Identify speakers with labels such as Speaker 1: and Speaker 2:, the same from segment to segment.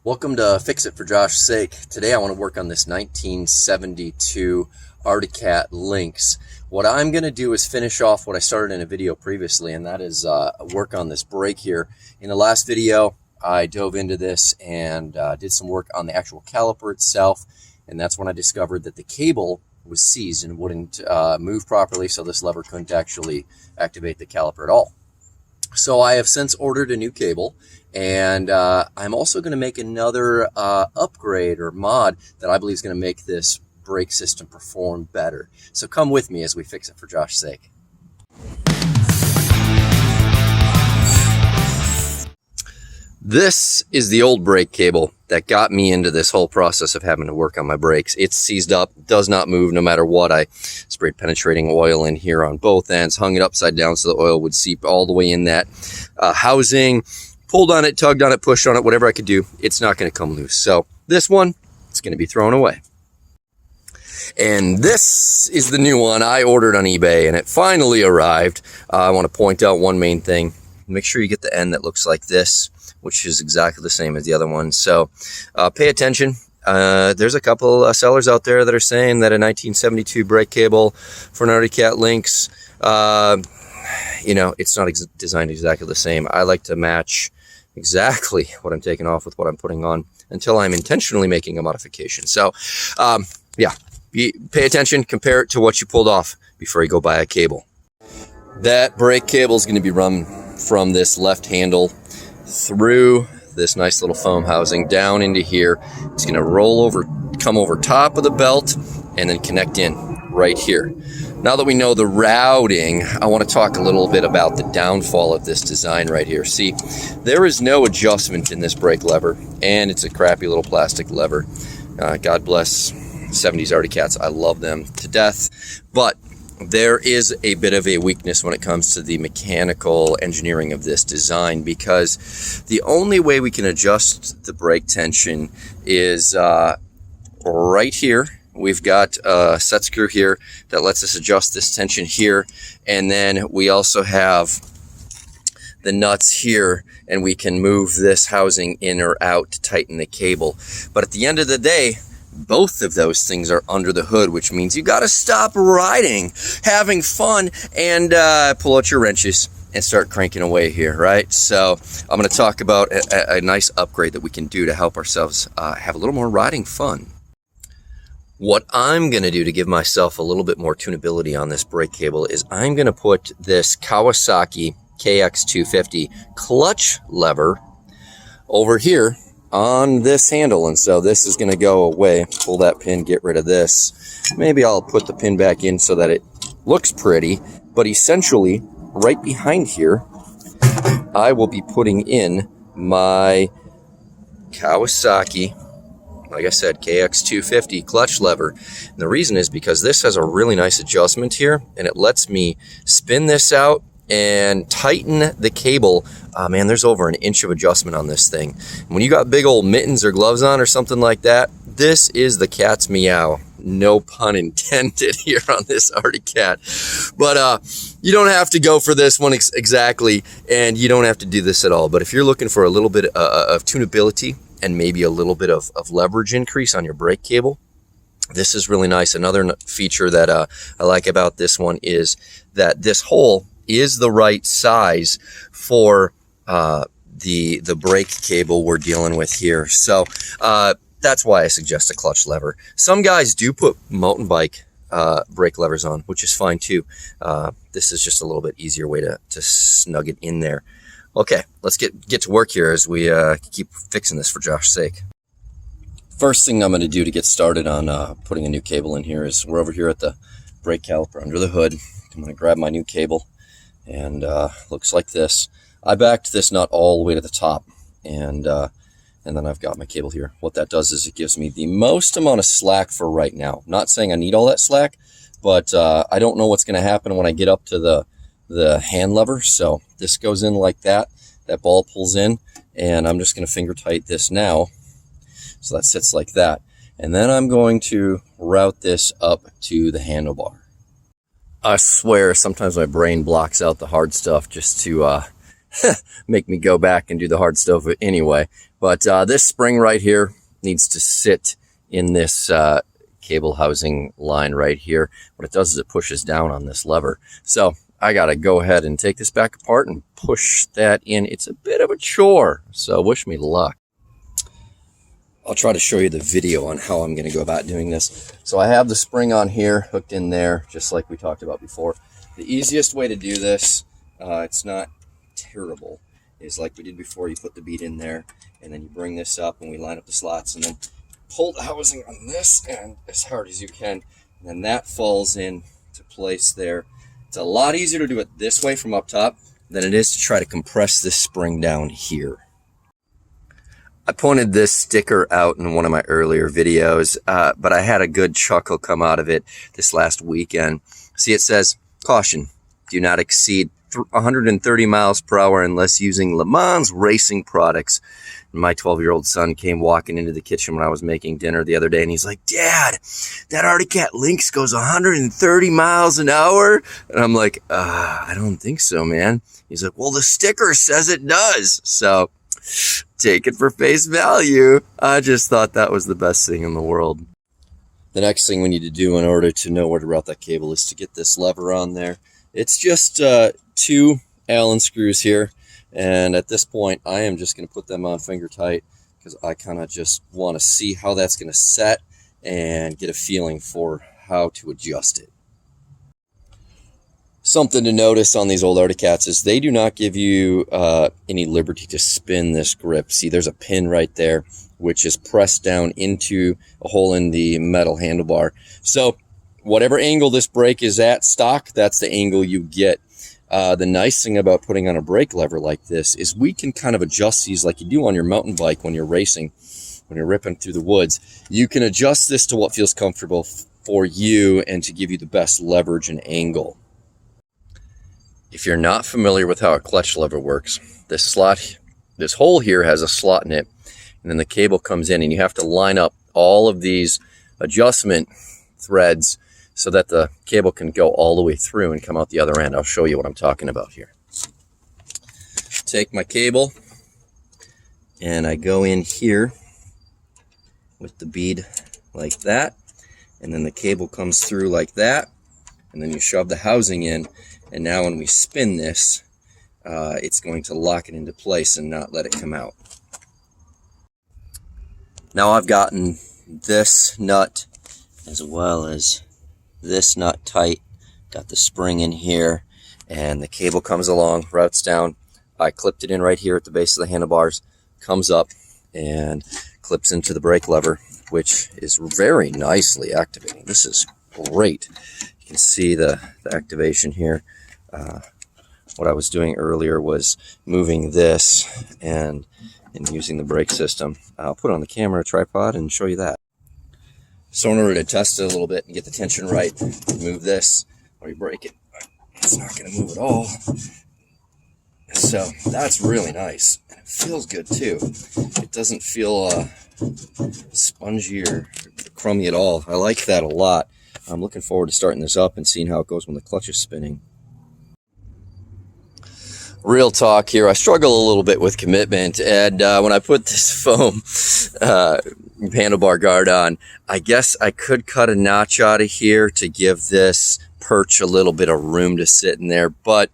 Speaker 1: Welcome to Fix It for Josh's Sake. Today I want to work on this 1972 Arctic Cat Lynx. What I'm going to do is finish off what I started in a video previously, and that is work on this brake here. In the last video, I dove into this and did some work on the actual caliper itself, and that's when I discovered that the cable was seized and wouldn't move properly, so this lever couldn't actually activate the caliper at all. So I have since ordered a new cable, and I'm also going to make another upgrade or mod that I believe is going to make this brake system perform better. So come with me as we fix it for Josh's sake. This is the old brake cable that got me into this whole process of having to work on my brakes. It's seized up, does not move no matter what. I sprayed penetrating oil in here on both ends, hung it upside down so the oil would seep all the way in that housing, pulled on it, tugged on it, pushed on it, whatever I could do. It's not going to come loose. So this one, it's going to be thrown away. And this is the new one I ordered on eBay, and it finally arrived. I want to point out one main thing. Make sure you get the end that looks like this, which is exactly the same as the other one. So pay attention. There's a couple sellers out there that are saying that a 1972 brake cable for an Arctic Cat Lynx, it's not designed exactly the same. I like to match exactly what I'm taking off with what I'm putting on until I'm intentionally making a modification. So pay attention, compare it to what you pulled off before you go buy a cable. That brake cable is going to be run from this left handle through this nice little foam housing down into here. It's going to roll over, come over top of the belt, and then connect in right here. Now that we know the routing, I want to talk a little bit about the downfall of this design right here. See, there is no adjustment in this brake lever, and it's a crappy little plastic lever. God bless 70s Arctic Cats. I love them to death, but there is a bit of a weakness when it comes to the mechanical engineering of this design, because the only way we can adjust the brake tension is right here. We've got a set screw here that lets us adjust this tension here, and then we also have the nuts here, and we can move this housing in or out to tighten the cable. But at the end of the day, both of those things are under the hood, which means you got to stop riding, having fun, and pull out your wrenches and start cranking away here, right? So I'm going to talk about a nice upgrade that we can do to help ourselves have a little more riding fun. What I'm going to do to give myself a little bit more tunability on this brake cable is I'm going to put this Kawasaki KX250 clutch lever over here on this handle, and so this is going to go away. Pull that pin, get rid of this. Maybe I'll put the pin back in so that it looks pretty, but essentially right behind here I will be putting in my Kawasaki, like I said, KX250 clutch lever. And the reason is because this has a really nice adjustment here, and it lets me spin this out and tighten the cable. Man, there's over an inch of adjustment on this thing. When you got big old mittens or gloves on or something like that, this is the cat's meow. No pun intended here on this Arctic Cat. But you don't have to go for this one exactly, and you don't have to do this at all. But if you're looking for a little bit of tunability and maybe a little bit of leverage increase on your brake cable, this is really nice. Another feature that I like about this one is that this hole is the right size for the brake cable we're dealing with here. So that's why I suggest a clutch lever. Some guys do put mountain bike brake levers on, which is fine too. This is just a little bit easier way to snug it in there. Okay, let's get to work here as we keep fixing this for Josh's sake. First thing I'm going to do to get started on putting a new cable in here is we're over here at the brake caliper under the hood. I'm going to grab my new cable, and looks like this. I backed this nut all the way to the top, and then I've got my cable here. What that does is it gives me the most amount of slack for right now. Not saying I need all that slack, but I don't know what's going to happen when I get up to the hand lever. So this goes in like that. That ball pulls in, and I'm just going to finger tight this now. So that sits like that. And then I'm going to route this up to the handlebar. I swear sometimes my brain blocks out the hard stuff just to make me go back and do the hard stuff anyway. But this spring right here needs to sit in this cable housing line right here. What it does is it pushes down on this lever. So I got to go ahead and take this back apart and push that in. It's a bit of a chore, so wish me luck. I'll try to show you the video on how I'm going to go about doing this. So I have the spring on here hooked in there, just like we talked about before. The easiest way to do this, it's not terrible, is like we did before. You put the bead in there, and then you bring this up, and we line up the slots, and then pull the housing on this end as hard as you can, and then that falls in to place there. It's a lot easier to do it this way from up top than it is to try to compress this spring down here. I pointed this sticker out in one of my earlier videos, but I had a good chuckle come out of it this last weekend. See, it says, "Caution, do not exceed 130 miles per hour unless using Le Mans racing products." And my 12-year-old son came walking into the kitchen when I was making dinner the other day, and he's like, "Dad, that Arctic Cat Lynx goes 130 miles an hour?" And I'm like, I don't think so, man. He's like, "Well, the sticker says it does." So take it for face value. I just thought that was the best thing in the world. The next thing we need to do in order to know where to route that cable is to get this lever on there. It's just 2 Allen screws here, and at this point I am just going to put them on finger tight because I kind of just want to see how that's going to set and get a feeling for how to adjust it. Something to notice on these old Arctic Cats is they do not give you any liberty to spin this grip. See, there's a pin right there, which is pressed down into a hole in the metal handlebar. So whatever angle this brake is at stock, that's the angle you get. The nice thing about putting on a brake lever like this is we can kind of adjust these like you do on your mountain bike when you're racing, when you're ripping through the woods. You can adjust this to what feels comfortable for you and to give you the best leverage and angle. If you're not familiar with how a clutch lever works, this hole here has a slot in it, and then the cable comes in, and you have to line up all of these adjustment threads so that the cable can go all the way through and come out the other end. I'll show you what I'm talking about here. Take my cable, and I go in here with the bead like that, and then the cable comes through like that, and then you shove the housing in. And now when we spin this, it's going to lock it into place and not let it come out. Now I've gotten this nut as well as this nut tight. Got the spring in here, and the cable comes along, routes down. I clipped it in right here at the base of the handlebars, comes up and clips into the brake lever, which is very nicely activating. This is great. You can see the activation here. What I was doing earlier was moving this and using the brake system. I'll put it on the camera tripod and show you that. So in order to test it a little bit and get the tension right, move this or you break it. It's not going to move at all. So that's really nice. And it feels good too. It doesn't feel spongy or crummy at all. I like that a lot. I'm looking forward to starting this up and seeing how it goes when the clutch is spinning. Real talk here, I struggle a little bit with commitment, and when I put this foam handlebar guard on, I guess I could cut a notch out of here to give this perch a little bit of room to sit in there, but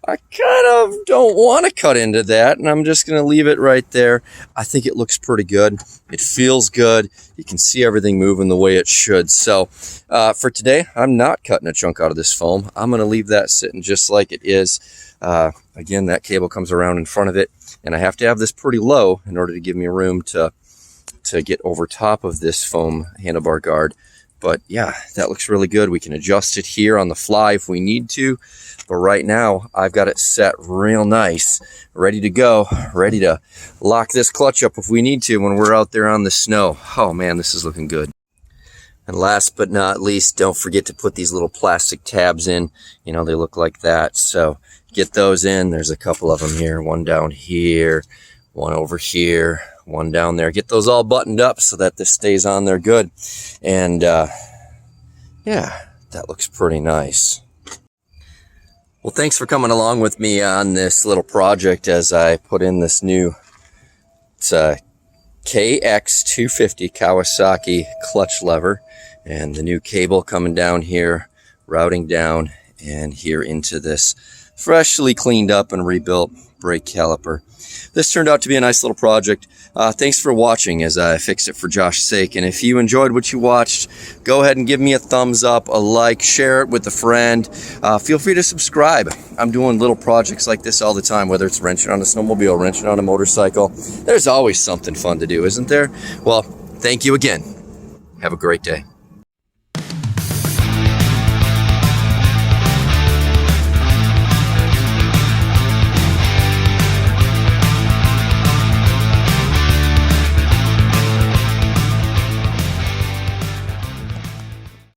Speaker 1: I kind of don't want to cut into that, and I'm just going to leave it right there. I think it looks pretty good. It feels good. You can see everything moving the way it should. So for today, I'm not cutting a chunk out of this foam. I'm going to leave that sitting just like it is. Again, that cable comes around in front of it, and I have to have this pretty low in order to give me room to get over top of this foam handlebar guard. But yeah, that looks really good. We can adjust it here on the fly if we need to. But right now, I've got it set real nice, ready to go, ready to lock this clutch up if we need to when we're out there on the snow. Oh man, this is looking good. And last but not least, don't forget to put these little plastic tabs in. You know, they look like that. So get those in. There's a couple of them here. One down here, one over here, one down there. Get those all buttoned up so that this stays on there good. And yeah, that looks pretty nice. Well, thanks for coming along with me on this little project as I put in this new KX250 Kawasaki clutch lever and the new cable coming down here, routing down and here into this freshly cleaned up and rebuilt brake caliper. This turned out to be a nice little project. Thanks for watching as I fixed it for Josh's sake. And if you enjoyed what you watched, go ahead and give me a thumbs up, a like, share it with a friend. Feel free to subscribe. I'm doing little projects like this all the time, whether it's wrenching on a snowmobile, wrenching on a motorcycle. There's always something fun to do, isn't there? Well, thank you again. Have a great day.